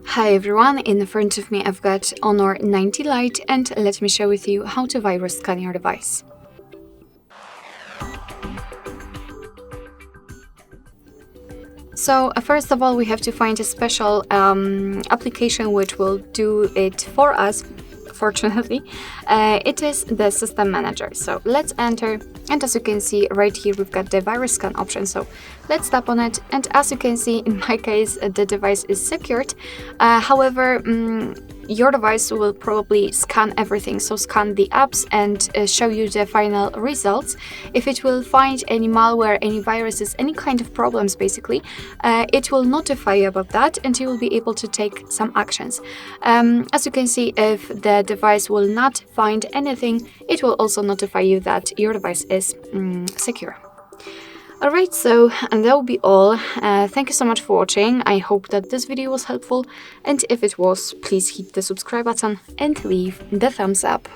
Hi everyone, in front of me I've got Honor 90 Lite, and let me share with you how to virus scan your device. So first of all, we have to find a special application which will do it for us. Fortunately, it is the system manager. So let's enter, and as you can see right here we've got the virus scan option. So let's tap on it, and as you can see in my case the device is secured. However, your device will probably scan everything, so scan the apps and show you the final results. If it will find any malware, any viruses, any kind of problems basically, it will notify you about that and you will be able to take some actions. As you can see, if the device will not find anything, it will also notify you that your device is secure. Alright, so and that will be all. Thank you so much for watching. I hope that this video was helpful, and if it was, please hit the subscribe button and leave the thumbs up.